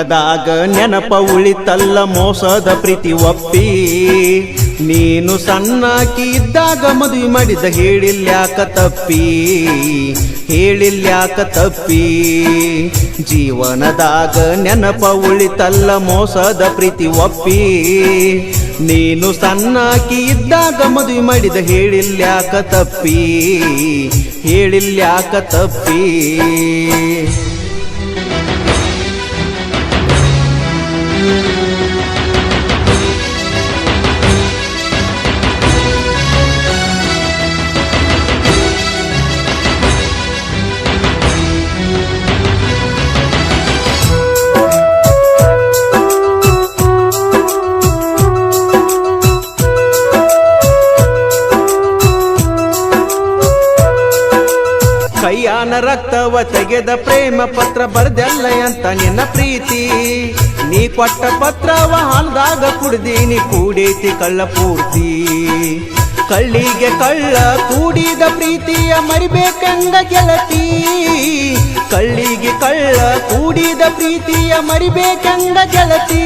ಜೀವನದಾಗ ನೆನಪ ಉಳಿತಲ್ಲ ಮೋಸದ ಪ್ರೀತಿ ಒಪ್ಪಿ ನೀನು ಸಣ್ಣಾಕಿ ಇದ್ದಾಗ ಮದುವೆ ಮಾಡಿದ ಹೇಳಿಲ್ಯಾಕ ತಪ್ಪಿ ಜೀವನದಾಗ ನೆನಪ ಉಳಿತಲ್ಲ ಮೋಸದ ಪ್ರೀತಿ ಒಪ್ಪಿ ನೀನು ಸಣ್ಣಾಕಿ ಇದ್ದಾಗ ಮದುವೆ ಮಾಡಿದ ಹೇಳಿಲ್ಯಾಕ ತಪ್ಪಿ ಕೈಯಾನ ರಕ್ತವ ತೆಗೆದ ಪ್ರೇಮ ಪತ್ರ ಬರ್ದೆಲ್ಲ ಅಂತ ನಿನ್ನ ಪ್ರೀತಿ ನೀ ಕೊಟ್ಟ ಪತ್ರವ ಹಾಲ್ದಾಗ ಕುಡ್ದೀನಿ ಕೂಡೈತಿ ಕಳ್ಳ ಪೂರ್ತಿ ಕಳ್ಳಿಗೆ ಕಳ್ಳ ಕೂಡಿದ ಪ್ರೀತಿಯ ಮರಿಬೇಕಂದ ಗೆಳತಿ ಕಳ್ಳಿಗೆ ಕಳ್ಳ ಕೂಡಿದ ಪ್ರೀತಿಯ ಮರಿಬೇಕಂದ ಗೆಳತಿ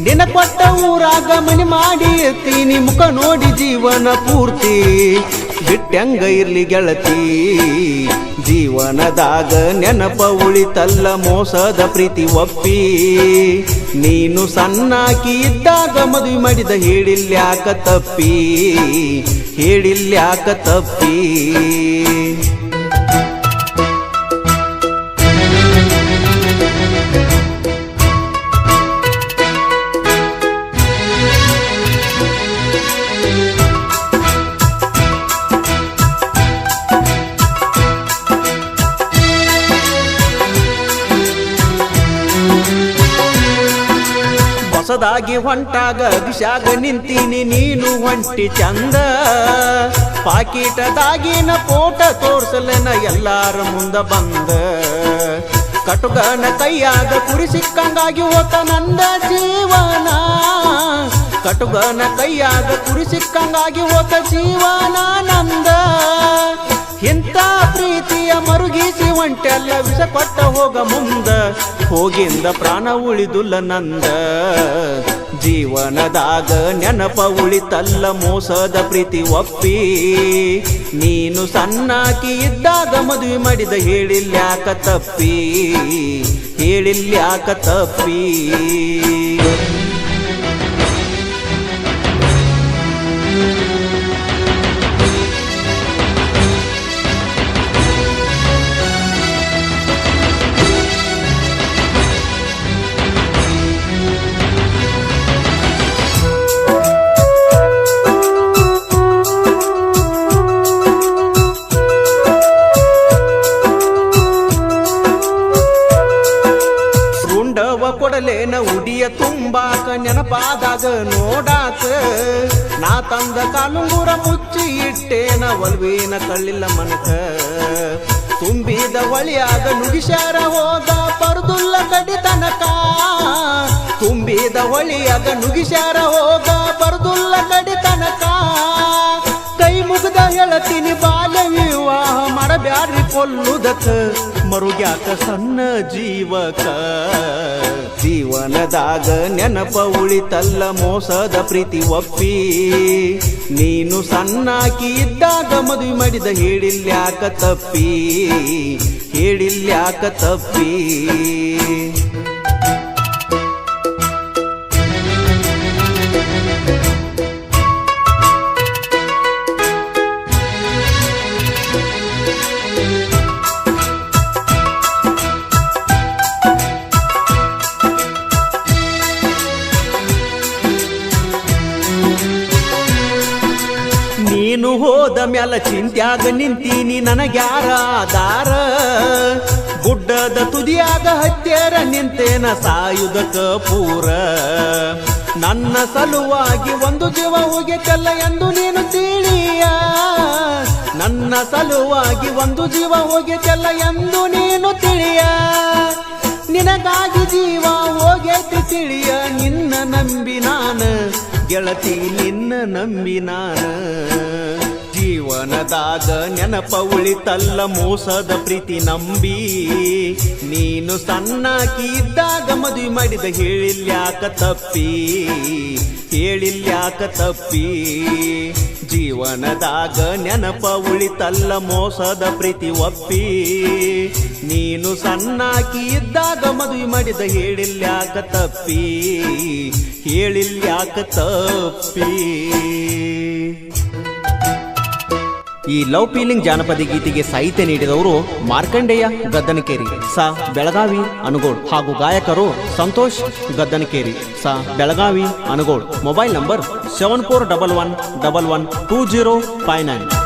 ನಿನ ಕೊಟ್ಟ ಊರಾಗ ಮನೆ ಮಾಡಿ ಇರ್ತೀನಿ ಮುಖ ನೋಡಿ ಜೀವನ ಪೂರ್ತಿ ಬಿಟ್ಟಂಗ ಇರ್ಲಿ ಗೆಳತಿ ಜೀವನದಾಗ ನೆನಪ ಉಳಿತಲ್ಲ ಮೋಸದ ಪ್ರೀತಿ ಒಪ್ಪಿ ನೀನು ಸಣ್ಣಾಕಿ ಇದ್ದಾಗ ಮದುವೆ ಮಾಡಿದ ಹೇಳಿಲ್ಯಾಕ ತಪ್ಪಿ ಹೊಸದಾಗಿ ಹೊಂಟಾಗ ದಿಶಾಗ ನಿಂತೀನಿ ನೀನು ಹೊಂಟಿ ಚಂದ ಪಾಕೀಟದಾಗಿನ ಫೋಟ ತೋರ್ಸಲೆನ ಎಲ್ಲಾರ ಮುಂದ ಬಂದ ಕಟುಗನ ಕೈಯಾಗ ಕುರಿ ಸಿಕ್ಕಂಗಾಗಿ ಹೋತ ನಂದ ಜೀವನ ಕಟುಗನ ಕೈಯಾಗ ಕುರಿ ಸಿಕ್ಕಂಗಾಗಿ ಹೋತ ಜೀವನ ನಂದ ಇಂಥ ಪ್ರೀತಿಯ ಮರುಗಿಸಿ ಒಂಟೆಲ್ಲ ವಿಷ ಕೊಟ್ಟ ಹೋಗ ಮುಂದ ಹೋಗಿಂದ ಪ್ರಾಣ ಉಳಿದುಲ್ಲ ನಂದ ಜೀವನದಾಗ ನೆನಪ ಉಳಿತಲ್ಲ ಮೋಸದ ಪ್ರೀತಿ ಒಪ್ಪಿ ನೀನು ಸಣ್ಣಾಕಿ ಇದ್ದಾಗ ಮದುವೆ ಮಾಡಿದ ಹೇಳಿಲ್ಯಾಕ ತಪ್ಪಿ ಕೊಡಲೇನ ಉಡಿಯ ತುಂಬಾಕ ನೆನಪಾದಾಗ ನೋಡಾಕ ನಾ ತಂದ ಕಾಲುಂಗುರ ಮುಚ್ಚಿ ಇಟ್ಟೇನ ಒಲ್ವೇನ ಕಳ್ಳಿಲ್ಲ ಮನಕ ತುಂಬಿದ ಒಳಿಯಾಗ ನುಡಿಸ್ಯಾರ ಹೋದ ಪರದುಲ್ಲ ಕಡಿ ತನಕ ತುಂಬಿದ ಒಳಿಯಾಗ ನುಡಿಸ್ಯಾರ ಹೋದ ಪರದುಲ್ಲ ಕಡಿ ತನಕ ಕೈ ಮುಗ್ದ ಹೇಳತೀನಿ ಬಾಲ್ಯ ವಿವಾಹ ಮಾಡಬ್ಯಾಡ್ರಿ ಕೊಲ್ಲುದಕ್ಕ ಮರುಗ್ಯಾಕ ಸಣ್ಣ ಜೀವಕ ಜೀವನದಾಗ ನೆನಪ ಉಳಿತಲ್ಲ ಮೋಸದ ಪ್ರೀತಿ ಒಪ್ಪಿ ನೀನು ಸಣ್ಣಾಕಿ ಇದ್ದಾಗ ಮದುವೆ ಮಾಡಿದ ಹೇಳಿಲ್ಯಾಕ ತಪ್ಪಿ ನೀನು ಹೋದ ಮ್ಯಾಲ ಚಿಂತ್ಯಾಗ ನಿಂತೀನಿ ನನಗ್ಯಾರ ಆಧಾರ ಗುಡ್ಡದ ತುದಿಯಾಗ ಹತ್ಯರ ನಿಂತೇನ ಸಾಯುಧಕ ಪೂರ ನನ್ನ ಸಲುವಾಗಿ ಒಂದು ಜೀವ ಹೋಗಿತ್ತಲ್ಲ ಎಂದು ನೀನು ತಿಳಿಯ ನನ್ನ ಸಲುವಾಗಿ ಒಂದು ಜೀವ ಹೋಗಿತ್ತಲ್ಲ ಎಂದು ನೀನು ತಿಳಿಯ ನಿನಗಾಗಿ ಜೀವ ಹೋಗೈತಿ ತಿಳಿಯ ನಿನ್ನ ನಂಬಿ ನಾನು ಗೆಳತಿ ನಿನ್ನ ನಂಬಿ ನಾನು ಜೀವನದಾಗ ನೆನಪ ಉಳಿತಲ್ಲ ಮೋಸದ ಪ್ರೀತಿ ನಂಬಿ ನೀನು ಸಣ್ಣಾಕಿ ಇದ್ದಾಗ ಮದುವೆ ಮಾಡಿದ ಹೇಳಿಲ್ಯಾಕ ತಪ್ಪಿ ಹೇಳಿಲ್ಯಾಕ ತಪ್ಪಿ ಜೀವನದಾಗ ನೆನಪ ಉಳಿತಲ್ಲ ಮೋಸದ ಪ್ರೀತಿ ಒಪ್ಪಿ ನೀನು ಸಣ್ಣಾಕಿ ಇದ್ದಾಗ ಮದುವೆ ಮಾಡಿದ ಹೇಳಿಲ್ಯಾಕ ತಪ್ಪಿ ಹೇಳಿಲ್ಯಾಕ ತಪ್ಪಿ. ಈ ಲವ್ ಫೀಲಿಂಗ್ ಜಾನಪದ ಗೀತೆಗೆ ಸಾಹಿತ್ಯ ನೀಡಿದವರು ಮಾರ್ಕಂಡೇಯ ಗದ್ದನಕೇರಿ ಸ ಬೆಳಗಾವಿ ಅನಗೋಳ್ ಹಾಗೂ ಗಾಯಕರು ಸಂತೋಷ್ ಗದ್ದನಕೇರಿ ಸ ಬೆಳಗಾವಿ ಅನಗೋಳ್. Mobile number 7411112059.